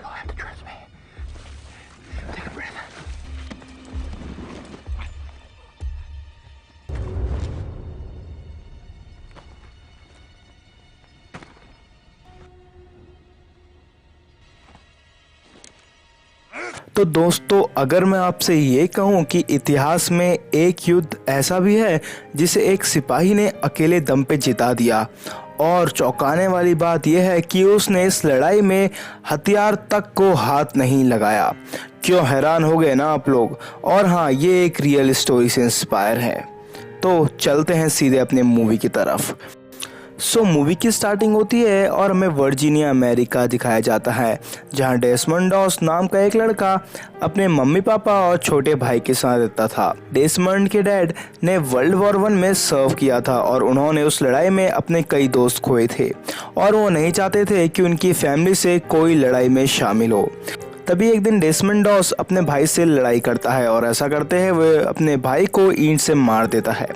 don't have to trust me. Take a breath. तो दोस्तों, अगर मैं आपसे ये कहूँ कि इतिहास में एक युद्ध ऐसा भी है जिसे एक सिपाही ने अकेले दम पे जिता दिया, और चौंकाने वाली बात यह है कि उसने इस लड़ाई में हथियार तक को हाथ नहीं लगाया। क्यों हैरान हो गए ना आप लोग? और हाँ, ये एक रियल स्टोरी से इंस्पायर है। तो चलते हैं सीधे अपने मूवी की तरफ। मूवी की स्टार्टिंग होती है और हमें वर्जीनिया अमेरिका दिखाया जाता है, जहां डेसमंड डॉस नाम का एक लड़का अपने मम्मी पापा और छोटे भाई के साथ रहता था। डेसमंड के डैड ने वर्ल्ड वॉर 1 में सर्व किया था और उन्होंने उस लड़ाई में अपने कई दोस्त खोए थे, और वो नहीं चाहते थे कि उनकी फैमिली से कोई लड़ाई में शामिल हो। तभी एक दिन डेसमंड डॉस अपने भाई से लड़ाई करता है, और ऐसा करते हैं वह अपने भाई को ईंट से मार देता है,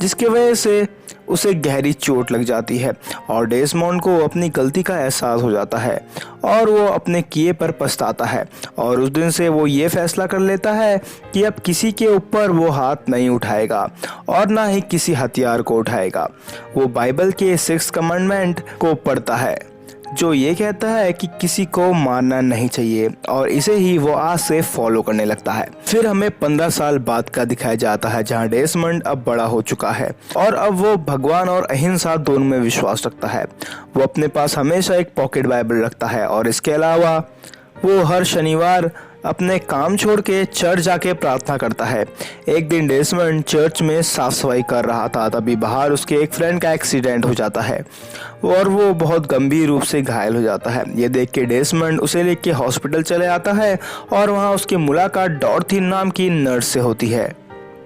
जिसकी वजह से उसे गहरी चोट लग जाती है और डेसमंड को अपनी गलती का एहसास हो जाता है और वो अपने किए पर पछताता है। और उस दिन से वो ये फैसला कर लेता है कि अब किसी के ऊपर वो हाथ नहीं उठाएगा और ना ही किसी हथियार को उठाएगा। वो बाइबल के 6 कमांडमेंट को पढ़ता है, जो ये कहता है कि किसी को मारना नहीं चाहिए, और इसे ही वो आज से फॉलो करने लगता है। फिर हमें 15 साल बाद का दिखाया जाता है, जहां डेसमंड अब बड़ा हो चुका है और अब वो भगवान और अहिंसा दोनों में विश्वास रखता है। वो अपने पास हमेशा एक पॉकेट बाइबल रखता है, और इसके अलावा वो हर शनिवार अपने काम छोड़ के चर्च जाके प्रार्थना करता है। एक दिन डेसमंड चर्च में साफ सफाई कर रहा था, तभी बाहर उसके एक फ्रेंड का एक्सीडेंट हो जाता है और वो बहुत गंभीर रूप से घायल हो जाता है। ये देख के डेसमंड उसे लेके हॉस्पिटल चले आता है और वहाँ उसकी मुलाकात डॉर्थी नाम की नर्स से होती है,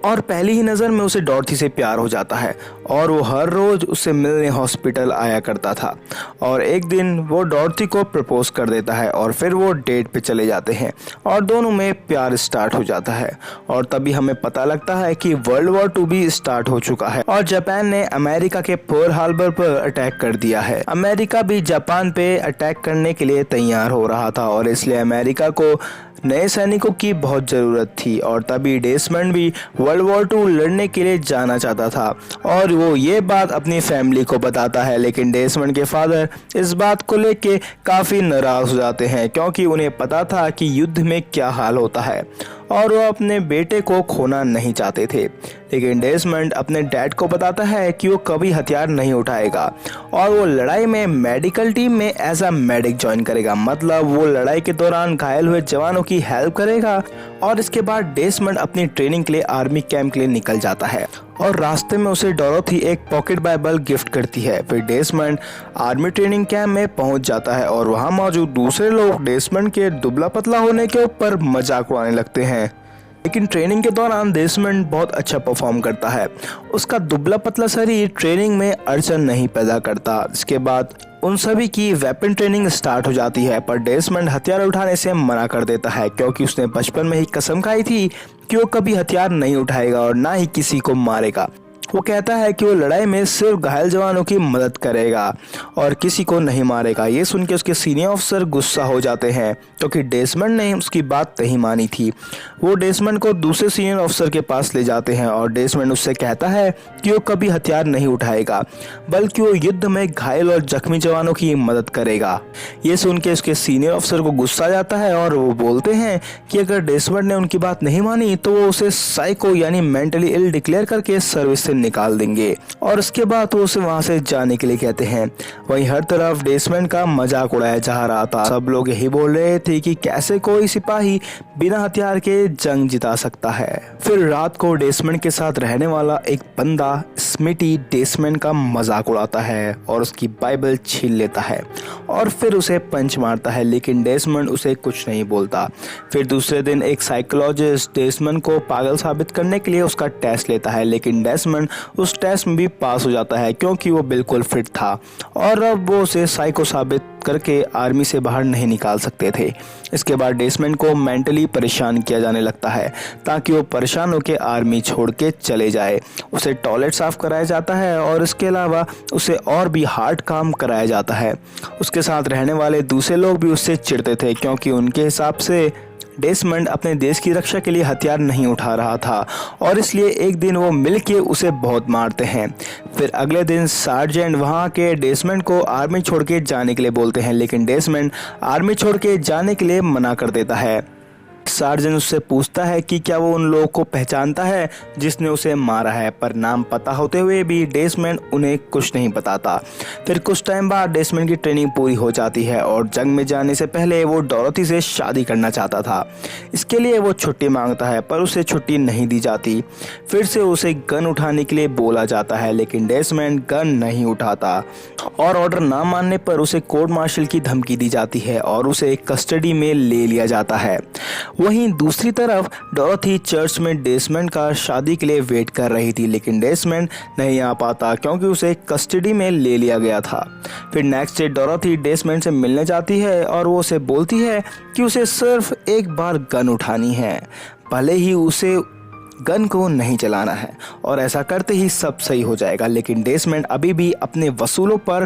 और पहली ही नज़र में उसे डॉर्थी से प्यार हो जाता है और वो हर रोज़ उससे मिलने हॉस्पिटल आया करता था। और एक दिन वो डॉर्थी को प्रपोज कर देता है और फिर वो डेट पे चले जाते हैं और दोनों में प्यार स्टार्ट हो जाता है। और तभी हमें पता लगता है कि वर्ल्ड वॉर 2 भी स्टार्ट हो चुका है और जापान ने अमेरिका के पर्ल हार्बर पर अटैक कर दिया है। अमेरिका भी जापान पे अटैक करने के लिए तैयार हो रहा था और इसलिए अमेरिका को नए सैनिकों की बहुत ज़रूरत थी। और तभी डेसमंड भी वर्ल्ड वॉर 2 लड़ने के लिए जाना चाहता था और वो ये बात अपनी फैमिली को बताता है, लेकिन डेसमंड के फादर इस बात को लेके काफ़ी नाराज़ हो जाते हैं, क्योंकि उन्हें पता था कि युद्ध में क्या हाल होता है और वो अपने बेटे को खोना नहीं चाहते थे। लेकिन डेसमंड अपने डैड को बताता है कि वो कभी हथियार नहीं उठाएगा और वो लड़ाई में मेडिकल टीम में एज अ मेडिक ज्वाइन करेगा, मतलब वो लड़ाई के दौरान घायल हुए जवानों की हेल्प करेगा। और इसके बाद डेसमंड अपनी ट्रेनिंग के लिए आर्मी कैंप के लिए निकल जाता है और रास्ते में उसे डोरोथी एक पॉकेट बाइबल गिफ्ट करती है। फिर डेसमंड आर्मी ट्रेनिंग कैंप में पहुंच जाता है और वहां मौजूद दूसरे लोग डेसमंड के दुबला पतला होने के ऊपर मजाक उड़ाने लगते हैं। लेकिन ट्रेनिंग के दौरान डेसमंड बहुत अच्छा परफॉर्म करता है। उसका दुबला पतला शरीर ट्रेनिंग में अड़चन नहीं पैदा करता। इसके बाद उन सभी की वेपन ट्रेनिंग स्टार्ट हो जाती है, पर डेसमंड हथियार उठाने से मना कर देता है, क्योंकि उसने बचपन में ही कसम खाई थी कि वो कभी हथियार नहीं उठाएगा और ना ही किसी को मारेगा। वो कहता है कि वो लड़ाई में सिर्फ घायल जवानों की मदद करेगा और किसी को नहीं मारेगा। ये सुन के उसके सीनियर ऑफिसर गुस्सा हो जाते हैं, क्योंकि डेसमंड ने उसकी बात नहीं मानी थी। वो डेसमंड को दूसरे सीनियर ऑफिसर के पास ले जाते हैं और डेसमंड उससे कहता है कि वो कभी हथियार नहीं उठाएगा, बल्कि वो युद्ध में घायल और जख्मी जवानों की मदद करेगा। ये सुन के उसके सीनियर ऑफिसर को गुस्सा आ जाता है और वो बोलते हैं कि अगर डेसमंड ने उनकी बात नहीं मानी तो वो उसे साइको यानी मेंटली इल डिक्लेयर करके सर्विस से निकाल देंगे, और उसके बाद वो उसे वहां से जाने के लिए कहते हैं। वहीं हर तरफ डेसमंड का मजाक उड़ाया जा रहा था। सब लोग यही बोल रहे थे कि कैसे कोई सिपाही बिना हथियार के जंग जिता सकता है। फिर रात को डेसमंड के साथ रहने वाला एक बंदा स्मिटी डेसमंड का मजाक उड़ाता है और उसकी बाइबल छीन लेता है और फिर उसे पंच मारता है, लेकिन डेसमंड उसे कुछ नहीं बोलता। फिर दूसरे दिन एक साइकोलॉजिस्ट डेसमंड को पागल साबित करने के लिए उसका टेस्ट लेता है, लेकिन डेसमंड डेसमंड उस टेस्ट में भी पास हो जाता है क्योंकि वो बिल्कुल फिट था और अब वो उसे साइको साबित करके आर्मी से बाहर नहीं निकाल सकते थे। इसके बाद डेसमंड को मेंटली परेशान किया जाने लगता है ताकि वो परेशान होकर आर्मी छोड़ के चले जाए। उसे टॉयलेट साफ कराया जाता है और इसके अलावा उसे और भी हार्ड काम कराया जाता है। उसके साथ रहने वाले दूसरे लोग भी उससे चिढ़ते थे क्योंकि उनके हिसाब से डेसमंड अपने देश की रक्षा के लिए हथियार नहीं उठा रहा था और इसलिए एक दिन वो मिलके उसे बहुत मारते हैं। फिर अगले दिन सार्जेंट वहाँ के डेसमंड को आर्मी छोड़ के जाने के लिए बोलते हैं, लेकिन डेसमंड आर्मी छोड़ के जाने के लिए मना कर देता है। सार्जेंट उससे पूछता है कि क्या वो उन लोगों को पहचानता है जिसने उसे मारा है, पर नाम पता होते हुए भी डेसमंड उन्हें कुछ नहीं बताता। फिर कुछ टाइम बाद डेसमंड की ट्रेनिंग पूरी हो जाती है और जंग में जाने से पहले वो डोरोथी से शादी करना चाहता था। इसके लिए वो छुट्टी मांगता है पर उसे छुट्टी नहीं दी जाती। फिर से उसे गन उठाने के लिए बोला जाता है लेकिन डेसमंड गन नहीं उठाता और ऑर्डर ना मानने पर उसे कोर्ट मार्शल की धमकी दी जाती है और उसे कस्टडी में ले लिया जाता है। वहीं दूसरी तरफ डोरोथी चर्च में डेसमंड का शादी के लिए वेट कर रही थी, लेकिन डेसमंड नहीं आ पाता क्योंकि उसे कस्टडी में ले लिया गया था। फिर नेक्स्ट डे डोरोथी डेसमंड से मिलने जाती है और वो उसे बोलती है कि उसे सिर्फ एक बार गन उठानी है, भले ही उसे गन को नहीं चलाना है और ऐसा करते ही सब सही हो जाएगा। लेकिन डेसमंड अभी भी अपने वसूलों पर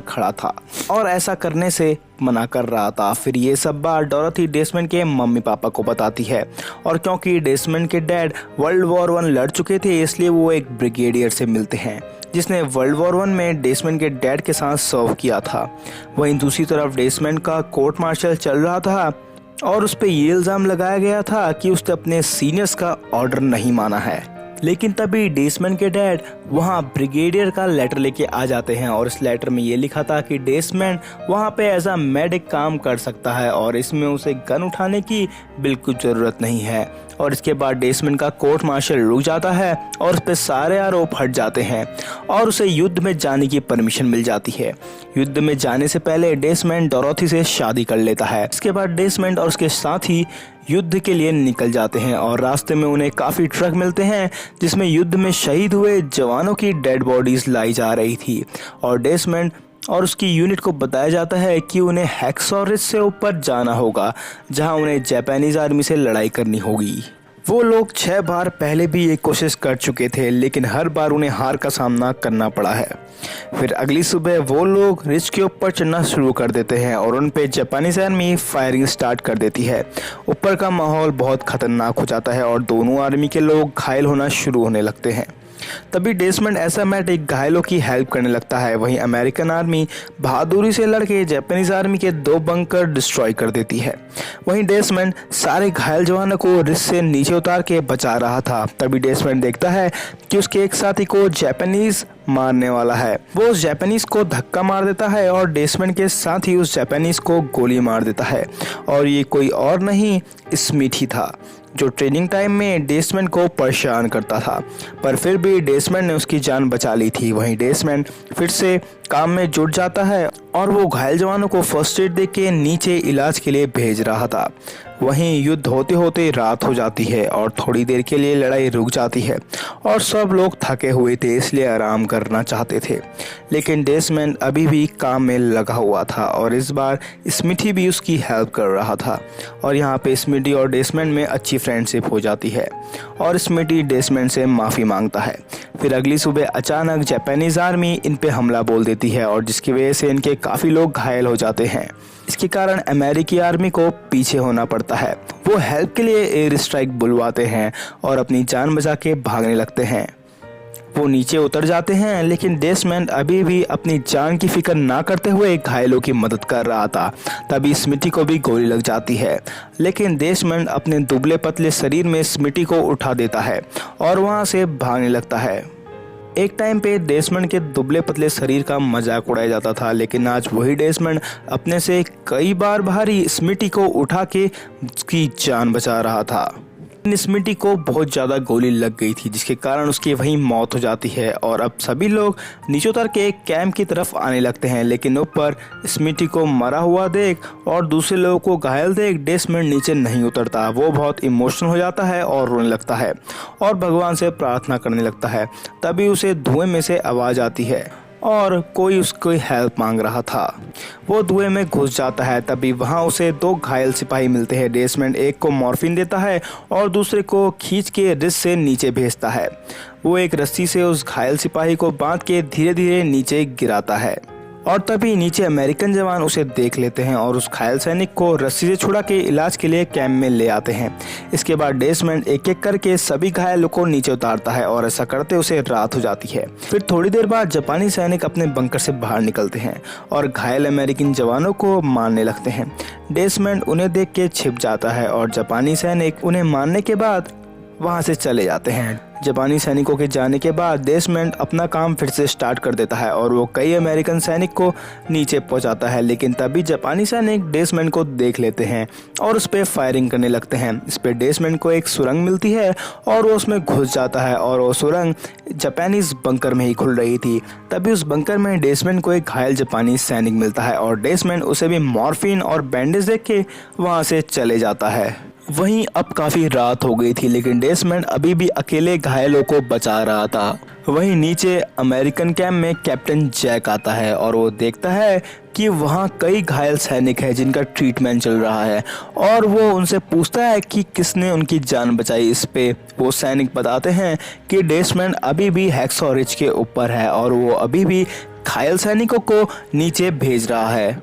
खड़ा था और ऐसा करने से मना कर रहा था। फिर ये सब बात डोरोथी डेसमंड के मम्मी पापा को बताती है और क्योंकि डेसमंड के डैड वर्ल्ड वॉर 1 लड़ चुके थे इसलिए वो एक ब्रिगेडियर से मिलते हैं जिसने वर्ल्ड वॉर 1 में डेसमंड के डैड के साथ सर्व किया था। वहीं दूसरी तरफ डेसमंड का कोर्ट मार्शल चल रहा था और उस पर ये इल्ज़ाम लगाया गया था कि उसने अपने सीनियर्स का ऑर्डर नहीं माना है। लेकिन तभी डेसमंड के डैड वहाँ ब्रिगेडियर का लेटर लेके आ जाते हैं और इस लेटर में ये लिखा था कि डेसमंड वहाँ पे एज अ मेडिक काम कर सकता है और इसमें उसे गन उठाने की बिल्कुल ज़रूरत नहीं है। और इसके बाद डेसमंड का कोर्ट मार्शल रुक जाता है और उस पर सारे आरोप हट जाते हैं और उसे युद्ध में जाने की परमिशन मिल जाती है। युद्ध में जाने से पहले डेसमंड डोरोथी से शादी कर लेता है। इसके बाद डेसमंड और उसके साथी युद्ध के लिए निकल जाते हैं और रास्ते में उन्हें काफ़ी ट्रक मिलते हैं जिसमें युद्ध में शहीद हुए जवानों की डेड बॉडीज लाई जा रही थी और डेसमंड और उसकी यूनिट को बताया जाता है कि उन्हें हैक्सॉ रिज से ऊपर जाना होगा जहां उन्हें जापानीज आर्मी से लड़ाई करनी होगी। वो लोग 6 बार पहले भी ये कोशिश कर चुके थे लेकिन हर बार उन्हें हार का सामना करना पड़ा है। फिर अगली सुबह वो लोग रिज के ऊपर चढ़ना शुरू कर देते हैं और उन पे जापानीज आर्मी फायरिंग स्टार्ट कर देती है। ऊपर का माहौल बहुत खतरनाक हो जाता है और दोनों आर्मी के लोग घायल होना शुरू होने लगते हैं। तभी डेसमंड एसएमएटिक घायलों की हेल्प करने लगता है। वहीं अमेरिकन आर्मी बहादुरी से लड़के जापानीज आर्मी के 2 बंकर डिस्ट्रॉय कर देती है। वहीं डेसमंड सारे घायल जवानों को रिज से नीचे उतार के बचा रहा था। तभी डेसमंड देखता है कि उसके एक साथी को जापानीज मारने वाला है। वो उस जापानीज को धक्का मार देता है और डेसमंड के साथ ही उस जापानीज को गोली मार देता है और ये कोई और नहीं स्मिथी था जो ट्रेनिंग टाइम में डेसमंड को परेशान करता था, पर फिर भी डेसमंड ने उसकी जान बचा ली थी। वहीं डेसमंड फिर से काम में जुट जाता है और वो घायल जवानों को फर्स्ट एड दे के नीचे इलाज के लिए भेज रहा था। वहीं युद्ध होते होते रात हो जाती है और थोड़ी देर के लिए लड़ाई रुक जाती है और सब लोग थके हुए थे इसलिए आराम करना चाहते थे, लेकिन डेसमंड अभी भी काम में लगा हुआ था और इस बार स्मिथी भी उसकी हेल्प कर रहा था और यहाँ पे स्मिथी और डेसमंड में अच्छी फ्रेंडशिप हो जाती है और स्मिथी डेसमंड से माफ़ी मांगता है। फिर अगली सुबह अचानक जापानीज आर्मी इन पे हमला बोल देती है और जिसकी वजह से इनके काफ़ी लोग घायल हो जाते हैं। इसके कारण अमेरिकी आर्मी को पीछे होना पड़ता है। वो हेल्प के लिए एयर स्ट्राइक बुलवाते हैं और अपनी जान बचा के भागने लगते हैं। वो नीचे उतर जाते हैं लेकिन डेसमंड अभी भी अपनी जान की फिक्र ना करते हुए घायलों की मदद कर रहा था। तभी स्मिथी को भी गोली लग जाती है, लेकिन डेसमंड अपने दुबले पतले शरीर में स्मिथी को उठा देता है और वहाँ से भागने लगता है। एक टाइम पे डेसमंड के दुबले पतले शरीर का मजाक उड़ाया जाता था, लेकिन आज वही डेसमंड अपने से कई बार भारी स्मिथी को उठा के उसकी जान बचा रहा था। स्मिटी को बहुत ज़्यादा गोली लग गई थी, जिसके कारण उसकी वहीं मौत हो जाती है। और अब सभी लोग नीचे उतर के कैंप की तरफ आने लगते हैं, लेकिन ऊपर स्मिटी को मरा हुआ देख और दूसरे लोगों को घायल देख डेसमंड नीचे नहीं उतरता। वो बहुत इमोशनल हो जाता है और रोने लगता है और भगवान से प्रार्थना करने लगता है। तभी उसे धुएं में से आवाज़ आती है और कोई उसकी हेल्प मांग रहा था। वो धुएं में घुस जाता है। तभी वहाँ उसे 2 घायल सिपाही मिलते हैं। डेसमंड एक को मॉर्फिन देता है और दूसरे को खींच के रिस्ट से नीचे भेजता है। वो एक रस्सी से उस घायल सिपाही को बांध के धीरे धीरे नीचे गिराता है और तभी नीचे अमेरिकन जवान उसे देख लेते हैं और उस घायल सैनिक को रस्सी से छुड़ा के इलाज के लिए कैंप में ले आते हैं। इसके बाद डेसमंड एक एक करके सभी घायलों को नीचे उतारता है और ऐसा करते उसे रात हो जाती है। फिर थोड़ी देर बाद जापानी सैनिक अपने बंकर से बाहर निकलते हैं और घायल अमेरिकन जवानों को मारने लगते हैं। डेसमंड उन्हें देख के छिप जाता है और जापानी सैनिक उन्हें मारने के बाद वहां से चले जाते हैं। जापानी सैनिकों के जाने के बाद डेसमंड अपना काम फिर से स्टार्ट कर देता है और वो कई अमेरिकन सैनिक को नीचे पहुंचाता है। लेकिन तभी जापानी सैनिक डेसमंड को देख लेते हैं और उस पर फायरिंग करने लगते हैं। इस पे डेसमंड को एक सुरंग मिलती है और वो उसमें घुस जाता है और वो सुरंग जापानीज बंकर में ही खुल रही थी। तभी उस बंकर में डेसमंड को एक घायल जापानी सैनिक मिलता है और डेसमंड उसे भी मॉर्फिन और बैंडेज देख के वहाँ से चले जाता है। वहीं अब काफी रात हो गई थी, लेकिन डेसमंड अभी भी अकेले घायलों को बचा रहा था। वहीं नीचे अमेरिकन कैंप में कैप्टन जैक आता है और वो देखता है कि वहाँ कई घायल सैनिक हैं जिनका ट्रीटमेंट चल रहा है और वो उनसे पूछता है कि किसने उनकी जान बचाई। इस पे वो सैनिक बताते हैं कि डेसमंड अभी भी हैक्सॉ रिज के ऊपर है और वो अभी भी घायल सैनिकों को नीचे भेज रहा है।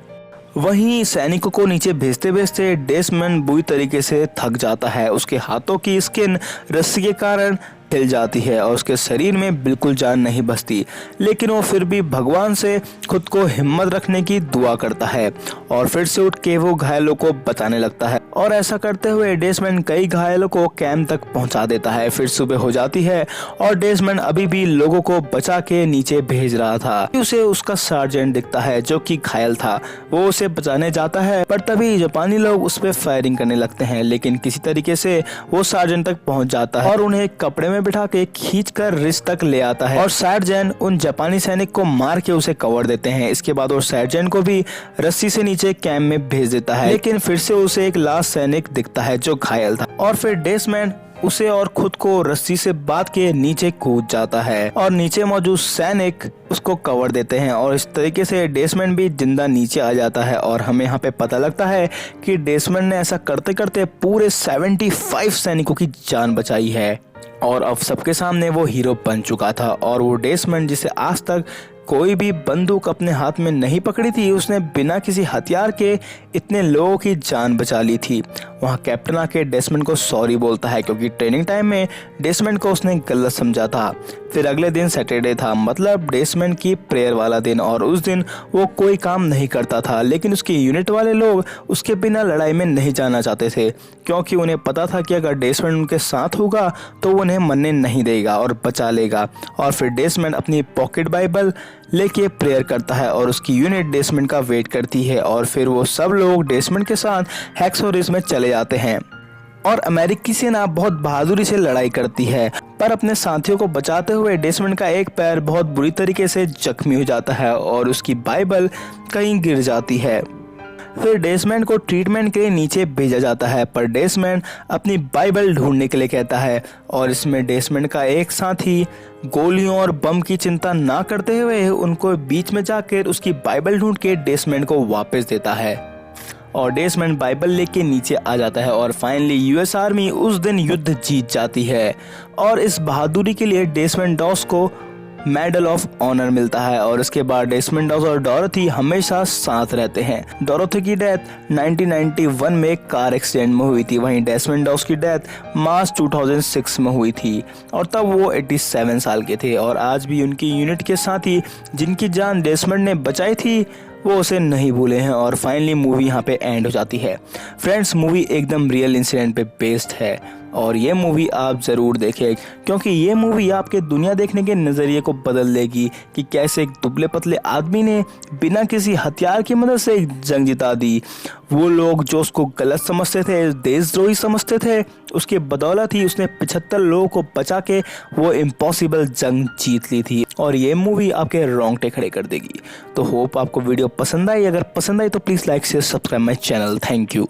वहीं सैनिकों को नीचे भेजते भेजते डेसमंड बुरी तरीके से थक जाता है। उसके हाथों की स्किन रस्सी के कारण हिल जाती है और उसके शरीर में बिल्कुल जान नहीं बचती, लेकिन वो फिर भी भगवान से खुद को हिम्मत रखने की दुआ करता है और फिर से उठ के वो घायलों को बचाने लगता है। और ऐसा करते हुए डेसमंड कई घायलों को कैंप तक पहुंचा देता है। फिर सुबह हो जाती है और डेसमंड अभी भी लोगों को बचा के नीचे भेज रहा था। उसे उसका सार्जेंट दिखता है जो कि घायल था। वो उसे बचाने जाता है, पर तभी जापानी लोग उस पर फायरिंग करने लगते हैं, लेकिन किसी तरीके से वो सार्जेंट तक पहुंच जाता है और उन्हें कपड़े में बिठा के खींचकर रिस्ट तक ले आता है और सार्जेंट उन जापानी सैनिक को मार के उसे कवर देते हैं। इसके बाद वो सार्जेंट को भी रस्सी से नीचे कैंप में भेज देता है, लेकिन फिर से उसे एक लास्ट सैनिक दिखता है जो घायल था और फिर डेसमंड उसे और खुद को रस्सी से बांध के नीचे कूद जाता है और नीचे मौजूद सैनिक उसको कवर देते हैं और इस तरीके से डेसमंड भी जिंदा नीचे आ जाता है। और हमें यहाँ पे पता लगता है कि डेसमंड ने ऐसा करते करते पूरे 75 सैनिकों की जान बचाई है और अब सबके सामने वो हीरो बन चुका था। और वो डेसमंड जिसे आज तक कोई भी बंदूक अपने हाथ में नहीं पकड़ी थी, उसने बिना किसी हथियार के इतने लोगों की जान बचा ली थी। वहाँ कैप्टन आके डेसमंड को सॉरी बोलता है क्योंकि ट्रेनिंग टाइम में डेसमंड को उसने गलत समझा था। फिर अगले दिन सैटरडे था, मतलब डेसमंड की प्रेयर वाला दिन, और उस दिन वो कोई काम नहीं करता था, लेकिन उसकी यूनिट वाले लोग उसके बिना लड़ाई में नहीं जाना चाहते थे क्योंकि उन्हें पता था कि अगर डेसमंड उनके साथ होगा तो वो उन्हें मरने नहीं देगा और बचा लेगा। और फिर डेसमंड अपनी पॉकेट बाइबल लेके प्रेयर करता है और उसकी यूनिट डेसमंड का वेट करती है और फिर वो सब लोग डेसमंड के साथ हैक्सॉ रिज में चले जाते हैं और अमेरिकी सेना बहुत बहादुरी से लड़ाई करती है, पर अपने साथियों को बचाते हुए डेसमंड का एक पैर बहुत बुरी तरीके से जख्मी हो जाता है और उसकी बाइबल कहीं गिर जाती है। फिर डेसमंड को ट्रीटमेंट के लिए नीचे भेजा जाता है, पर डेसमंड अपनी बाइबल ढूंढने के लिए कहता है और इसमें डेसमंड का एक साथी गोलियों और बम की चिंता ना करते हुए उनको बीच में जाकर उसकी बाइबल ढूंढ के डेसमंड को वापस देता है और डेसमंड बाइबल लेके नीचे आ जाता है और फाइनली यूएस आर्मी उस दिन युद्ध जीत जाती है और इस बहादुरी के लिए डेसमंड डॉस को मेडल ऑफ ऑनर मिलता है। और इसके बाद डेसमंड डॉस और डोरोथी हमेशा साथ रहते हैं। डोरोथी की डेथ 1991 में एक कार एक्सीडेंट में हुई थी, वहीं डेसमंड डॉस की डेथ मार्च 2006 में हुई थी और तब वो 87 साल के थे। और आज भी उनकी यूनिट के साथी जिनकी जान डेसमंड ने बचाई थी वो उसे नहीं भूले हैं। और फाइनली मूवी यहाँ पे एंड हो जाती है। फ्रेंड्स, मूवी एकदम रियल इंसिडेंट पे बेस्ड है और ये मूवी आप ज़रूर देखें, क्योंकि ये मूवी आपके दुनिया देखने के नज़रिए को बदल देगी कि कैसे एक दुबले पतले आदमी ने बिना किसी हथियार की मदद से एक जंग जिता दी। वो लोग जो उसको गलत समझते थे, देशद्रोही समझते थे, उसके बदौलत ही उसने 75 लोगों को बचा के वो इम्पॉसिबल जंग जीत ली थी। और ये मूवी आपके रोंगटे खड़े कर देगी। तो होप आपको वीडियो पसंद आई। अगर पसंद आई तो please like share subscribe my channel. Thank you.